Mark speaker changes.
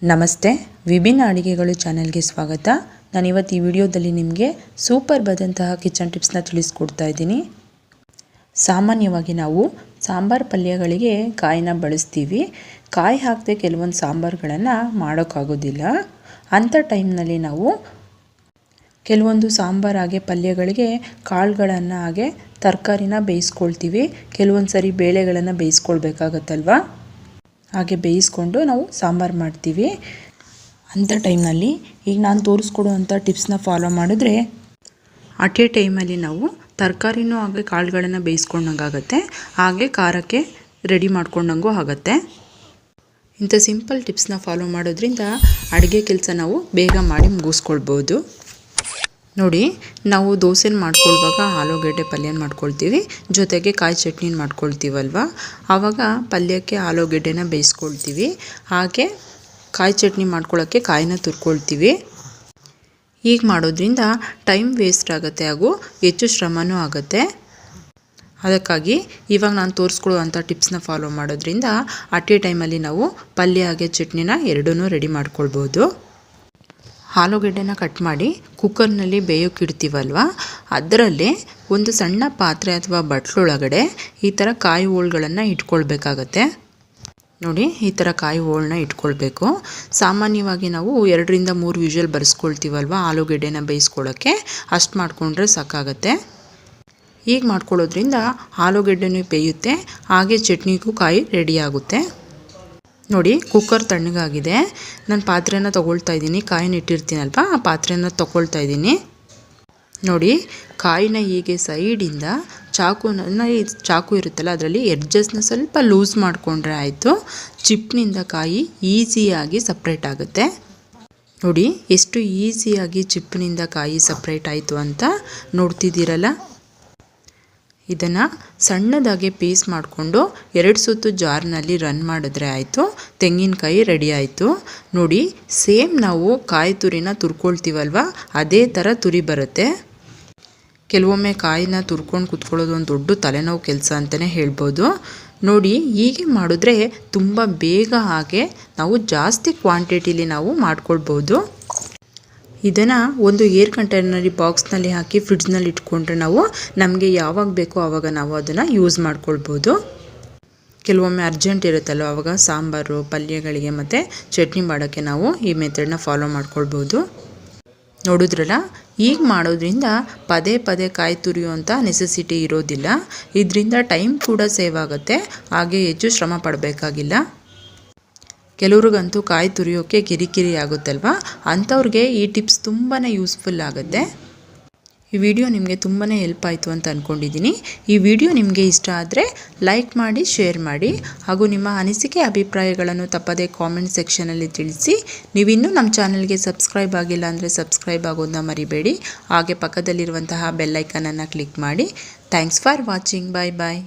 Speaker 1: ನಮಸ್ತೆ, ವಿಭಿನ್ನ ಅಡುಗೆಗಳು ಚಾನೆಲ್ಗೆ ಸ್ವಾಗತ. ನಾನಿವತ್ತು ಈ ವಿಡಿಯೋದಲ್ಲಿ ನಿಮಗೆ ಸೂಪರ್ ಆದಂತಹ ಕಿಚನ್ ಟಿಪ್ಸ್ನ ತಿಳಿಸ್ಕೊಡ್ತಾ ಇದ್ದೀನಿ. ಸಾಮಾನ್ಯವಾಗಿ ನಾವು ಸಾಂಬಾರ್ ಪಲ್ಯಗಳಿಗೆ ಕಾಯಿನ ಬಳಸ್ತೀವಿ. ಕಾಯಿ ಹಾಕದೆ ಕೆಲವೊಂದು ಸಾಂಬಾರುಗಳನ್ನು ಮಾಡೋಕ್ಕಾಗೋದಿಲ್ಲ. ಅಂಥ ಟೈಮ್ನಲ್ಲಿ ನಾವು ಕೆಲವೊಂದು ಸಾಂಬಾರು ಹಾಗೆ ಪಲ್ಯಗಳಿಗೆ ಕಾಳುಗಳನ್ನು ಹಾಗೆ ತರಕಾರಿನ ಬೇಯಿಸ್ಕೊಳ್ತೀವಿ. ಕೆಲವೊಂದು ಸರಿ ಬೇಳೆಗಳನ್ನು ಬೇಯಿಸ್ಕೊಳ್ಬೇಕಾಗತ್ತಲ್ವ, ಹಾಗೆ ಬೇಯಿಸ್ಕೊಂಡು ನಾವು ಸಾಂಬಾರು ಮಾಡ್ತೀವಿ. ಅಂಥ ಟೈಮ್ನಲ್ಲಿ ಈಗ ನಾನು ತೋರಿಸ್ಕೊಡುವಂಥ ಟಿಪ್ಸ್ನ ಫಾಲೋ ಮಾಡಿದ್ರೆ ಅಟ್ ಎ ಟೈಮಲ್ಲಿ ನಾವು ತರಕಾರಿನೂ ಹಾಗೆ ಕಾಳುಗಳನ್ನು ಬೇಯಿಸ್ಕೊಂಡಂಗಾಗತ್ತೆ, ಹಾಗೆ ಖಾರಕ್ಕೆ ರೆಡಿ ಮಾಡ್ಕೊಂಡಂಗೂ ಆಗುತ್ತೆ. ಇಂಥ ಸಿಂಪಲ್ ಟಿಪ್ಸ್ನ ಫಾಲೋ ಮಾಡೋದ್ರಿಂದ ಅಡುಗೆ ಕೆಲಸ ನಾವು ಬೇಗ ಮಾಡಿ ಮುಗಿಸ್ಕೊಳ್ಬೋದು. ನೋಡಿ, ನಾವು ದೋಸೆನ ಮಾಡ್ಕೊಳ್ಳುವಾಗ ಆಲೂಗಡ್ಡೆ ಪಲ್ಯನ ಮಾಡ್ಕೊಳ್ತೀವಿ, ಜೊತೆಗೆ ಕಾಯಿ ಚಟ್ನಿನ ಮಾಡ್ಕೊಳ್ತೀವಲ್ವ, ಆವಾಗ ಪಲ್ಯಕ್ಕೆ ಆಲೂಗಡ್ಡೆನ ಬೇಯಿಸ್ಕೊಳ್ತೀವಿ, ಹಾಗೆ ಕಾಯಿ ಚಟ್ನಿ ಮಾಡ್ಕೊಳ್ಳೋಕ್ಕೆ ಕಾಯಿನ ತುರ್ಕೊಳ್ತೀವಿ. ಹೀಗೆ ಮಾಡೋದ್ರಿಂದ ಟೈಮ್ ವೇಸ್ಟ್ ಆಗುತ್ತೆ ಹಾಗೂ ಹೆಚ್ಚು ಶ್ರಮನೂ ಆಗುತ್ತೆ. ಅದಕ್ಕಾಗಿ ಇವಾಗ ನಾನು ತೋರಿಸ್ಕೊಡುವಂಥ ಟಿಪ್ಸ್ನ ಫಾಲೋ ಮಾಡೋದ್ರಿಂದ ಅಟ್ ಎ ಟೈಮಲ್ಲಿ ನಾವು ಪಲ್ಯ ಹಾಗೆ ಚಟ್ನಿನ ಎರಡೂ ರೆಡಿ ಮಾಡ್ಕೊಳ್ಬೋದು. ಆಲೂಗಡ್ಡೆನ ಕಟ್ ಮಾಡಿ ಕುಕ್ಕರ್ನಲ್ಲಿ ಬೇಯೋಕ್ಕೆ ಇಡ್ತೀವಲ್ವ, ಅದರಲ್ಲಿ ಒಂದು ಸಣ್ಣ ಪಾತ್ರೆ ಅಥವಾ ಬಟ್ಲೊಳಗಡೆ ಈ ಥರ ಕಾಯಿ ಹೋಳುಗಳನ್ನು ಇಟ್ಕೊಳ್ಬೇಕಾಗತ್ತೆ. ನೋಡಿ, ಈ ಥರ ಕಾಯಿ ಹೋಳನ್ನ ಇಟ್ಕೊಳ್ಬೇಕು. ಸಾಮಾನ್ಯವಾಗಿ ನಾವು 2ರಿಂದ 3 ವಿಷಲ್ ಬರೆಸ್ಕೊಳ್ತೀವಲ್ವ ಆಲೂಗಡ್ಡೆನ ಬೇಯಿಸ್ಕೊಳ್ಳೋಕ್ಕೆ, ಅಷ್ಟು ಮಾಡಿಕೊಂಡ್ರೆ ಸಾಕಾಗತ್ತೆ. ಹೀಗೆ ಮಾಡ್ಕೊಳ್ಳೋದ್ರಿಂದ ಆಲೂಗಡ್ಡೆನೂ ಬೇಯುತ್ತೆ, ಹಾಗೆ ಚಟ್ನಿಗೂ ಕಾಯಿ ರೆಡಿ ಆಗುತ್ತೆ. ನೋಡಿ, ಕುಕ್ಕರ್ ತಣ್ಣಗಾಗಿದೆ. ನಾನು ಪಾತ್ರೆನ ತೊಗೊಳ್ತಾ ಇದ್ದೀನಿ, ಕಾಯಿನ ಇಟ್ಟಿರ್ತೀನಲ್ವ ಆ ಪಾತ್ರೆನ ತೊಗೊಳ್ತಾ ಇದ್ದೀನಿ. ನೋಡಿ, ಕಾಯಿನ ಹೀಗೆ ಸೈಡಿಂದ ಚಾಕು ಇರುತ್ತಲ್ಲ ಅದರಲ್ಲಿ ಎಡ್ಜಸ್ನ ಸ್ವಲ್ಪ ಲೂಸ್ ಮಾಡಿಕೊಂಡ್ರೆ ಆಯಿತು. ಚಿಪ್ನಿಂದ ಕಾಯಿ ಈಸಿಯಾಗಿ ಸಪ್ರೇಟ್ ಆಗುತ್ತೆ. ನೋಡಿ, ಎಷ್ಟು ಈಸಿಯಾಗಿ ಚಿಪ್ನಿಂದ ಕಾಯಿ ಸಪ್ರೇಟ್ ಆಯಿತು ಅಂತ ನೋಡ್ತಿದ್ದೀರಲ್ಲ. ಇದನ್ನು ಸಣ್ಣದಾಗಿ ಪೀಸ್ ಮಾಡಿಕೊಂಡು 2 ಸುತ್ತು ಜಾರ್ನಲ್ಲಿ ರನ್ ಮಾಡಿದ್ರೆ ಆಯಿತು, ತೆಂಗಿನಕಾಯಿ ರೆಡಿ ಆಯಿತು. ನೋಡಿ, ಸೇಮ್ ನಾವು ಕಾಯಿ ತುರಿನ ತುರ್ಕೊಳ್ತೀವಲ್ವ ಅದೇ ಥರ ತುರಿ ಬರುತ್ತೆ. ಕೆಲವೊಮ್ಮೆ ಕಾಯಿನ ತುರ್ಕೊಂಡು ಕುತ್ಕೊಳ್ಳೋದು ಒಂದು ದೊಡ್ಡ ತಲೆನೋವು ಕೆಲಸ ಅಂತಲೇ ಹೇಳ್ಬೋದು. ನೋಡಿ, ಹೀಗೆ ಮಾಡಿದ್ರೆ ತುಂಬ ಬೇಗ ಹಾಗೆ ನಾವು ಜಾಸ್ತಿ ಕ್ವಾಂಟಿಟಿಲಿ ನಾವು ಮಾಡ್ಕೊಳ್ಬೋದು. ಇದನ್ನು ಒಂದು ಏರ್ ಕಂಟೈನರಿ ಬಾಕ್ಸ್ನಲ್ಲಿ ಹಾಕಿ ಫ್ರಿಡ್ಜ್ನಲ್ಲಿ ಇಟ್ಕೊಂಡ್ರೆ ನಾವು ನಮಗೆ ಯಾವಾಗ ಬೇಕೋ ಆವಾಗ ನಾವು ಅದನ್ನು ಯೂಸ್ ಮಾಡ್ಕೊಳ್ಬೋದು. ಕೆಲವೊಮ್ಮೆ ಅರ್ಜೆಂಟ್ ಇರುತ್ತಲ್ಲ, ಆವಾಗ ಸಾಂಬಾರು ಪಲ್ಯಗಳಿಗೆ ಮತ್ತು ಚಟ್ನಿ ಮಾಡೋಕ್ಕೆ ನಾವು ಈ ಮೆಥಡನ್ನ ಫಾಲೋ ಮಾಡ್ಕೊಳ್ಬೋದು. ನೋಡಿದ್ರಲ್ಲ, ಈಗ ಮಾಡೋದ್ರಿಂದ ಪದೇ ಪದೇ ಕಾಯಿ ತುರಿಯುವಂಥ ನೆಸೆಸಿಟಿ ಇರೋದಿಲ್ಲ. ಇದರಿಂದ ಟೈಮ್ ಕೂಡ ಸೇವ್ ಆಗುತ್ತೆ, ಹಾಗೆ ಹೆಚ್ಚು ಶ್ರಮ ಪಡಬೇಕಾಗಿಲ್ಲ. ಕೆಲವ್ರಿಗಂತೂ ಕಾಯಿ ತುರಿಯೋಕ್ಕೆ ಕಿರಿಕಿರಿ ಆಗುತ್ತಲ್ವ, ಅಂಥವ್ರಿಗೆ ಈ ಟಿಪ್ಸ್ ತುಂಬಾ ಯೂಸ್ಫುಲ್ ಆಗುತ್ತೆ. ಈ ವಿಡಿಯೋ ನಿಮಗೆ ತುಂಬಾ ಹೆಲ್ಪ್ ಆಯಿತು ಅಂತ ಅಂದ್ಕೊಂಡಿದ್ದೀನಿ. ಈ ವಿಡಿಯೋ ನಿಮಗೆ ಇಷ್ಟ ಆದರೆ ಲೈಕ್ ಮಾಡಿ, ಶೇರ್ ಮಾಡಿ, ಹಾಗೂ ನಿಮ್ಮ ಅನಿಸಿಕೆ ಅಭಿಪ್ರಾಯಗಳನ್ನು ತಪ್ಪದೇ ಕಾಮೆಂಟ್ ಸೆಕ್ಷನಲ್ಲಿ ತಿಳಿಸಿ. ನೀವಿನ್ನೂ ನಮ್ಮ ಚಾನಲ್ಗೆ ಸಬ್ಸ್ಕ್ರೈಬ್ ಆಗಿಲ್ಲ ಅಂದರೆ ಸಬ್ಸ್ಕ್ರೈಬ್ ಆಗೋದನ್ನ ಮರಿಬೇಡಿ, ಹಾಗೆ ಪಕ್ಕದಲ್ಲಿರುವಂತಹ ಬೆಲ್ ಐಕನನ್ನು ಕ್ಲಿಕ್ ಮಾಡಿ. Thanks for watching. Bye bye.